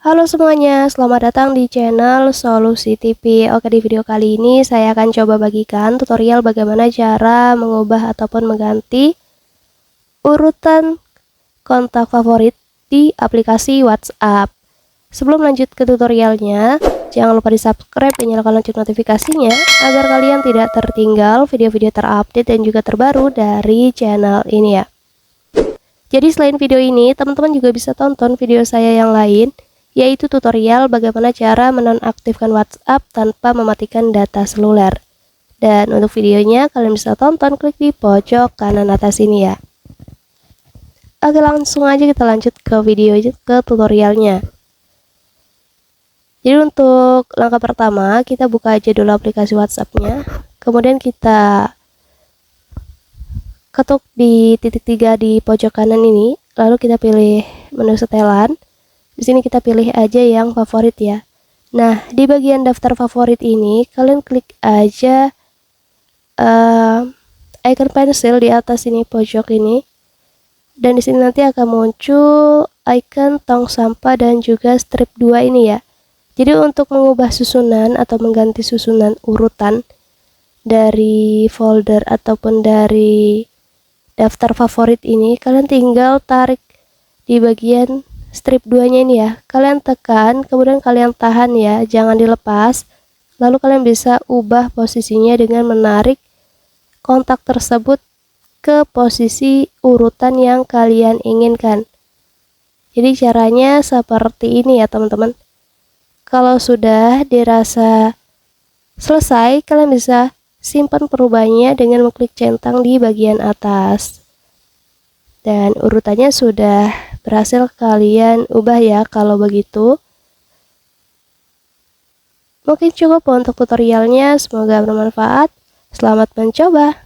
Halo semuanya, selamat datang di channel Solusi TV. Oke, di video kali ini saya akan coba bagikan tutorial bagaimana cara mengubah ataupun mengganti urutan kontak favorit di aplikasi WhatsApp. Sebelum lanjut ke tutorialnya, jangan lupa di subscribe dan nyalakan lonceng notifikasinya agar kalian tidak tertinggal video-video terupdate dan juga terbaru dari channel ini ya. Jadi selain video ini, teman-teman juga bisa tonton video saya yang lain, yaitu tutorial bagaimana cara menonaktifkan WhatsApp tanpa mematikan data seluler. Dan untuk videonya kalian bisa tonton, klik di pojok kanan atas ini ya. Oke, langsung aja kita lanjut ke tutorialnya. Jadi untuk langkah pertama, kita buka aja dulu aplikasi WhatsApp-nya. Kemudian kita ketuk di titik 3 di pojok kanan ini, lalu kita pilih menu setelan. Di sini kita pilih aja yang favorit ya. Nah, di bagian daftar favorit ini kalian klik aja icon pensil di atas ini pojok ini. Dan di sini nanti akan muncul icon tong sampah dan juga strip 2 ini ya. Jadi untuk mengubah susunan atau mengganti susunan urutan dari folder ataupun dari daftar favorit ini, kalian tinggal tarik di bagian strip 2 nya ini ya, kalian tekan, kemudian kalian tahan ya, jangan dilepas. Lalu kalian bisa ubah posisinya dengan menarik kontak tersebut ke posisi urutan yang kalian inginkan. Jadi caranya seperti ini ya teman-teman. Kalau sudah dirasa selesai, kalian bisa simpan perubahannya dengan mengklik centang di bagian atas. Dan urutannya sudah berhasil kalian ubah ya. Kalau begitu mungkin cukup untuk tutorialnya, semoga bermanfaat. Selamat mencoba.